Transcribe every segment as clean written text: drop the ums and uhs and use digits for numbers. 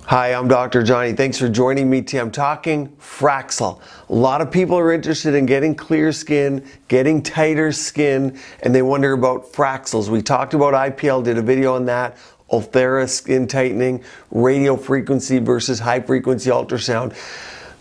Hi, I'm Dr. Johnny. Thanks for joining me today. I'm talking Fraxel. A lot of people are interested in getting clear skin, getting tighter skin, and they wonder about Fraxels. We talked about IPL, did a video on that, Ulthera skin tightening, radio frequency versus high frequency ultrasound.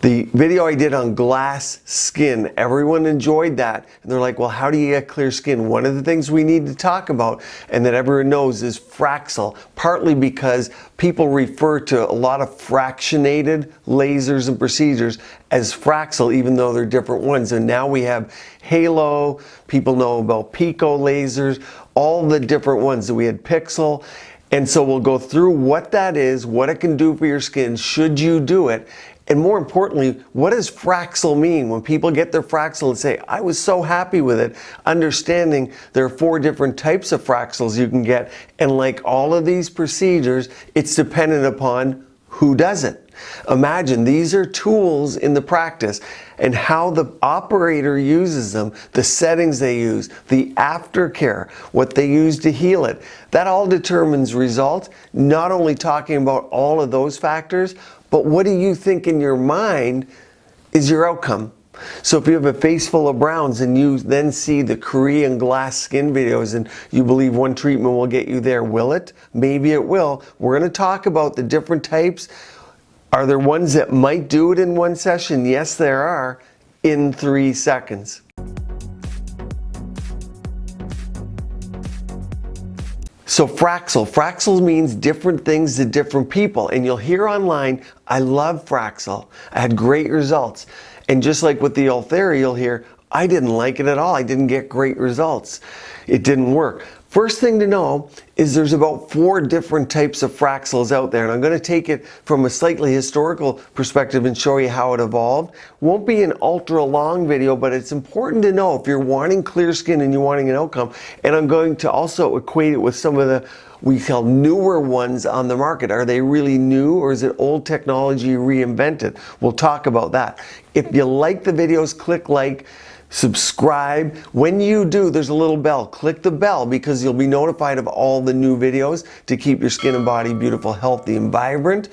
The video I did on glass skin, everyone enjoyed that. And they're like, well, how do you get clear skin? One of the things we need to talk about and that everyone knows is Fraxel, partly because people refer to a lot of fractionated lasers and procedures as Fraxel, even though they're different ones. And now we have Halo, people know about Pico lasers, all the different ones that we had Pixel. And so we'll go through what that is, what it can do for your skin, should you do it, and more importantly, what does Fraxel mean? When people get their Fraxel and say, I was so happy with it, understanding there are 4 different types of Fraxels you can get, and like all of these procedures, it's dependent upon who does it. Imagine these are tools in the practice and how the operator uses them, the settings they use, the aftercare, what they use to heal it. That all determines results, not only talking about all of those factors, but what do you think in your mind is your outcome? So if you have a face full of browns and you then see the Korean glass skin videos and you believe one treatment will get you there, will it? Maybe it will. We're going to talk about the different types. Are there ones that might do it in one session? Yes, there are, in 3 seconds. So Fraxel means different things to different people. And you'll hear online, I love Fraxel. I had great results. And just like with the Ulthera, you'll hear, I didn't like it at all. I didn't get great results. It didn't work. First thing to know is there's about 4 different types of Fraxels out there. And I'm going to take it from a slightly historical perspective and show you how it evolved. Won't be an ultra long video, but it's important to know if you're wanting clear skin and you're wanting an outcome. And I'm going to also equate it with some of the we call newer ones on the market. Are they really new or is it old technology reinvented? We'll talk about that. If you like the videos, click like. Subscribe. When you do, there's a little bell. Click the bell because you'll be notified of all the new videos to keep your skin and body beautiful, healthy, and vibrant.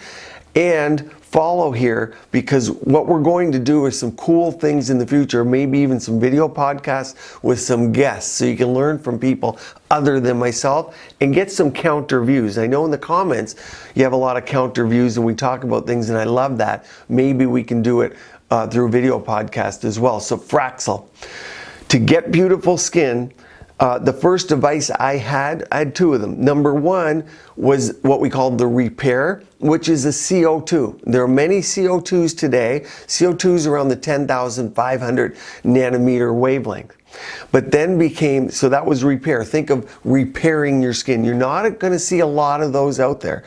And follow here because what we're going to do is some cool things in the future, maybe even some video podcasts with some guests so you can learn from people other than myself and get some counter views. I know in the comments you have a lot of counter views and we talk about things and I love that. Maybe we can do it through a video podcast as well. So Fraxel. To get beautiful skin, the first device I had 2 of them. Number 1 was what we called the Repair, which is a CO2. There are many CO2s today. CO2s around the 10,500 nanometer wavelength. But then so that was Repair. Think of repairing your skin. You're not going to see a lot of those out there.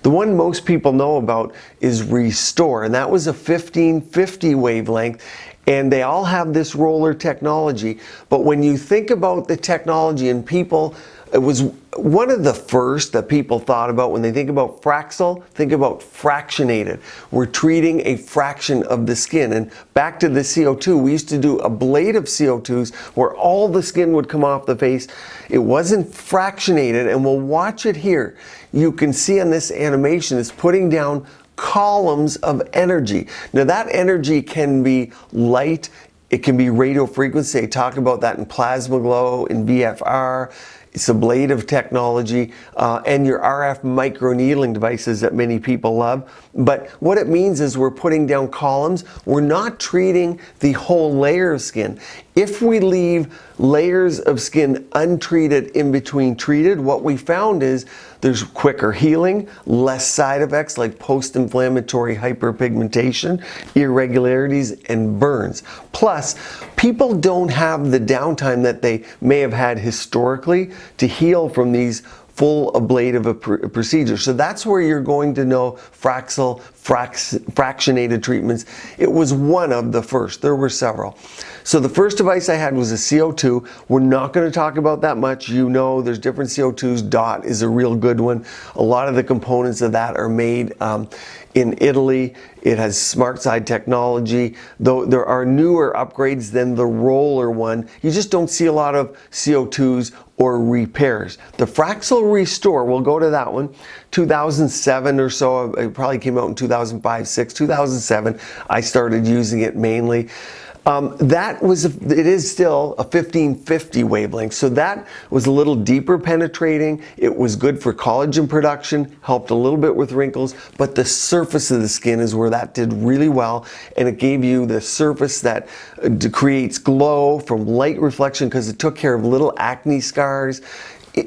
The one most people know about is Restore, and that was a 1550 wavelength. And they all have this roller technology. But when you think about the technology and people, it was one of the first that people thought about when they think about Fraxel, think about fractionated. We're treating a fraction of the skin. And back to the CO2, we used to do ablative CO2s where all the skin would come off the face. It wasn't fractionated, and we'll watch it here. You can see on this animation, it's putting down columns of energy. Now that energy can be light, it can be radio frequency. I talk about that in plasma glow, in VFR. It's ablative technology and your RF microneedling devices that many people love. But what it means is we're putting down columns. We're not treating the whole layer of skin. If we leave layers of skin untreated in between treated, what we found is there's quicker healing, less side effects like post-inflammatory hyperpigmentation, irregularities, and burns. Plus, people don't have the downtime that they may have had historically to heal from these full ablative procedures. So that's where you're going to know Fraxel, fractionated treatments. It was one of the first. There were several. So the first device I had was a CO2. We're not going to talk about that much. You know there's different CO2s. DOT is a real good one. A lot of the components of that are made in Italy. It has SmartSide technology. Though there are newer upgrades than the roller one, you just don't see a lot of CO2s or repairs. The Fraxel Restore, we'll go to that one, 2007 or so, it probably came out in 2005, 6, 2007, I started using it mainly. It is still a 1550 wavelength, so that was a little deeper penetrating. It was good for collagen production, helped a little bit with wrinkles, but the surface of the skin is where that did really well, and it gave you the surface that creates glow from light reflection because it took care of little acne scars.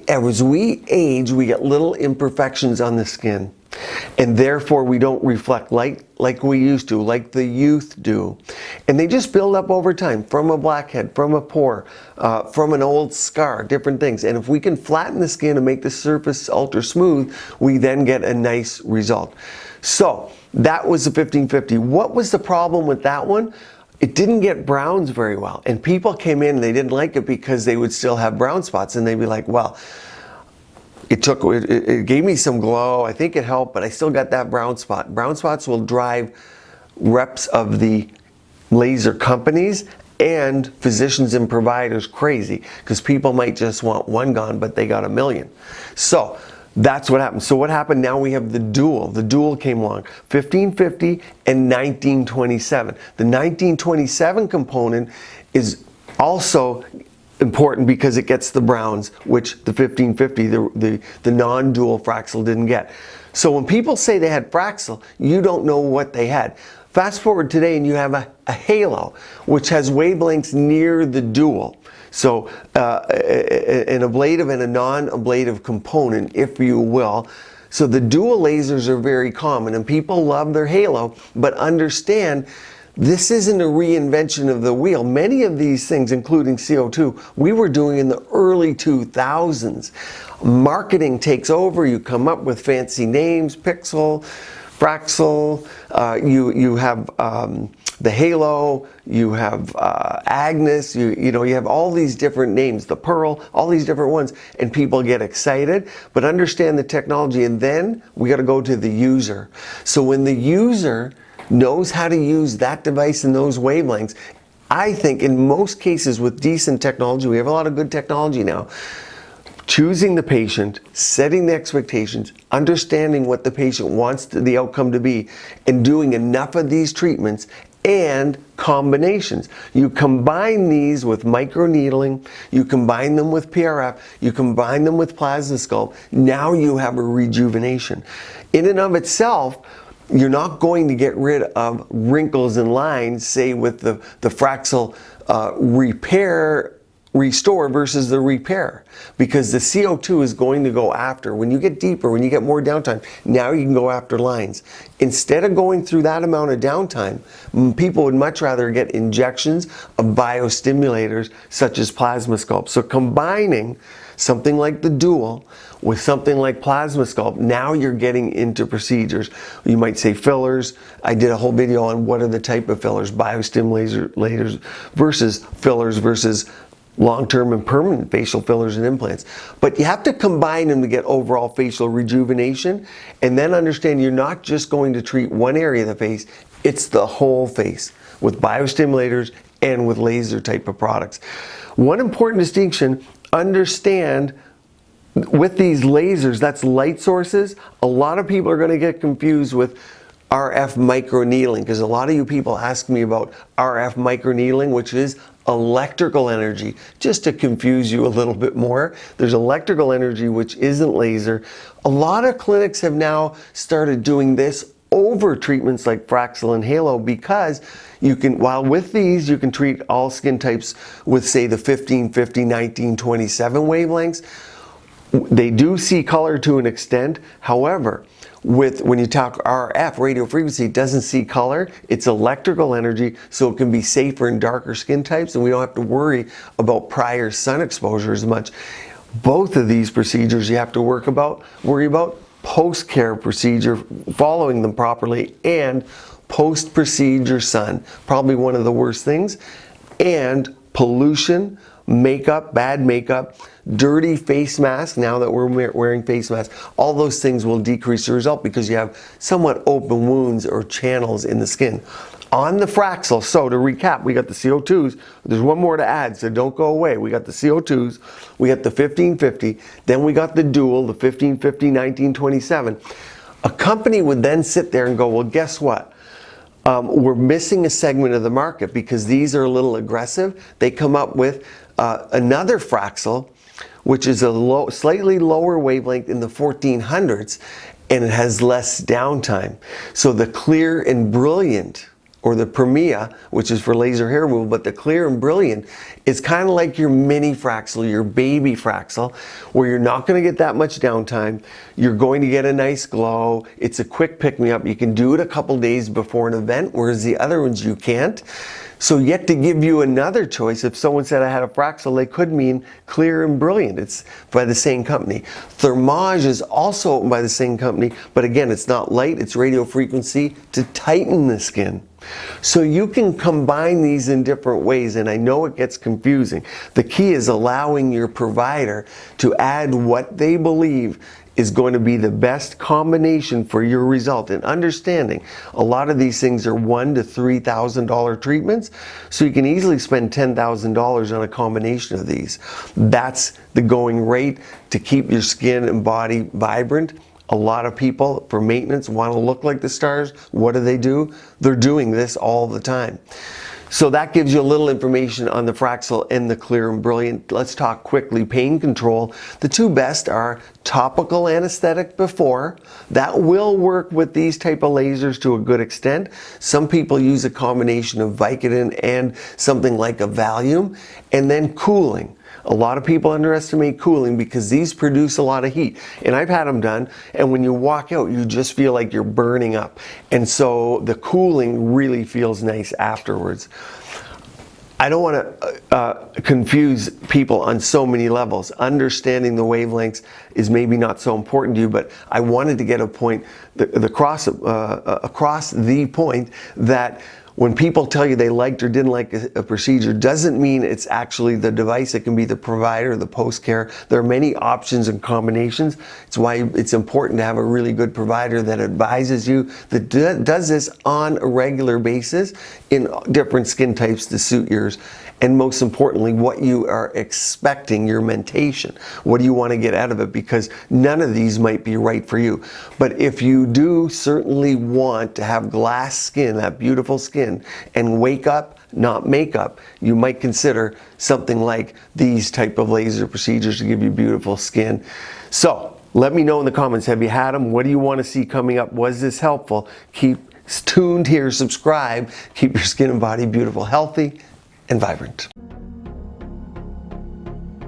As we age, we get little imperfections on the skin, and therefore we don't reflect light like we used to, like the youth do. And they just build up over time, from a blackhead, from a pore, from an old scar, different things. And if we can flatten the skin and make the surface ultra smooth, we then get a nice result. So that was the 1550. What was the problem with that one? It didn't get browns very well, and people came in and they didn't like it because they would still have brown spots, and they'd be like, well, it gave me some glow, I think it helped, but I still got that brown spot. Brown spots will drive reps of the laser companies and physicians and providers crazy, because people might just want one gone, but they got a million. So that's what happened. So what happened now, we have the dual. The dual came along, 1550 and 1927. The 1927 component is also important because it gets the browns, which the 1550, the non-dual Fraxel didn't get. So when people say they had Fraxel, you don't know what they had. Fast forward today and you have a halo, which has wavelengths near the dual. So an ablative and a non-ablative component, if you will. So the dual lasers are very common, and people love their halo, but understand this isn't a reinvention of the wheel. Many of these things, including CO2, we were doing in the early 2000s. Marketing takes over, you come up with fancy names, Pixel, Fraxel, you have the Halo, you have Agnes, you have all these different names, the Pearl, all these different ones, and people get excited, but understand the technology, and then we got to go to the user. So when the user knows how to use that device and those wavelengths, I think in most cases with decent technology, we have a lot of good technology now, choosing the patient, setting the expectations, understanding what the patient wants the outcome to be, and doing enough of these treatments and combinations. You combine these with microneedling, you combine them with PRF, you combine them with Plasmasculpt, now you have a rejuvenation. In and of itself, you're not going to get rid of wrinkles and lines, say with the Fraxel Restore versus the repair, because the CO2 is going to go after, when you get deeper, when you get more downtime, now you can go after lines. Instead of going through that amount of downtime, people would much rather get injections of biostimulators such as Plasmasculpt. So combining something like the dual with something like Plasmasculpt, now you're getting into procedures. You might say fillers. I did a whole video on what are the type of fillers, biostimulators versus fillers versus long-term and permanent facial fillers and implants. But you have to combine them to get overall facial rejuvenation, and then understand you're not just going to treat one area of the face, it's the whole face with biostimulators and with laser type of products. One important distinction, understand with these lasers, that's light sources. A lot of people are going to get confused with RF microneedling, because a lot of you people ask me about RF microneedling, which is electrical energy. Just to confuse you a little bit more, there's electrical energy which isn't laser. A lot of clinics have now started doing this over treatments like Fraxel and Halo, because you can, while with these you can treat all skin types with, say, the 1550, 1927 wavelengths. They do see color to an extent. However, when you talk RF, radio frequency, it doesn't see color. It's electrical energy, so it can be safer in darker skin types, and we don't have to worry about prior sun exposure as much. Both of these procedures you have to worry about post-care procedure, following them properly, and post-procedure sun, probably one of the worst things, and pollution, makeup, bad makeup, dirty face mask, now that we're wearing face masks, all those things will decrease the result because you have somewhat open wounds or channels in the skin. On the Fraxel, so to recap, we got the CO2s. There's one more to add, so don't go away. We got the CO2s, we got the 1550, then we got the dual, the 1550, 1927. A company would then sit there and go, well, guess what? We're missing a segment of the market because these are a little aggressive. They come up with another Fraxel, which is a slightly lower wavelength in the 1400s, and it has less downtime. So the Clear and Brilliant, or the Premia, which is for laser hair removal, but the Clear and Brilliant is kind of like your mini Fraxel, your baby Fraxel, where you're not going to get that much downtime. You're going to get a nice glow. It's a quick pick-me-up. You can do it a couple days before an event, whereas the other ones you can't. So yet to give you another choice, if someone said I had a Fraxel, they could mean Clear and Brilliant. It's by the same company. Thermage is also by the same company, but again, it's not light, it's radio frequency to tighten the skin. So you can combine these in different ways, and I know it gets confusing. The key is allowing your provider to add what they believe is going to be the best combination for your result, and understanding a lot of these things are $1,000 to $3,000 treatments, so you can easily spend $10,000 on a combination of these. That's the going rate to keep your skin and body vibrant. A lot of people, for maintenance, want to look like the stars. What do? They're doing this all the time. So that gives you a little information on the Fraxel and the Clear and Brilliant. Let's talk quickly. Pain control. The two best are topical anesthetic before. That will work with these type of lasers to a good extent. Some people use a combination of Vicodin and something like a Valium. And then cooling. A lot of people underestimate cooling because these produce a lot of heat. And I've had them done, and when you walk out, you just feel like you're burning up. And so the cooling really feels nice afterwards. I don't want to confuse people on so many levels. Understanding the wavelengths is maybe not so important to you, but I wanted to get a point across the point that when people tell you they liked or didn't like a procedure, doesn't mean it's actually the device. It can be the provider, the post-care. There are many options and combinations. It's why it's important to have a really good provider that advises you, that does this on a regular basis in different skin types to suit yours. And most importantly, what you are expecting, your mentation. What do you want to get out of it? Because none of these might be right for you. But if you do certainly want to have glass skin, that beautiful skin, and wake up, not makeup, you might consider something like these type of laser procedures to give you beautiful skin. So let me know in the comments, have you had them? What do you want to see coming up? Was this helpful? Keep tuned here, subscribe, keep your skin and body beautiful, healthy, and vibrant.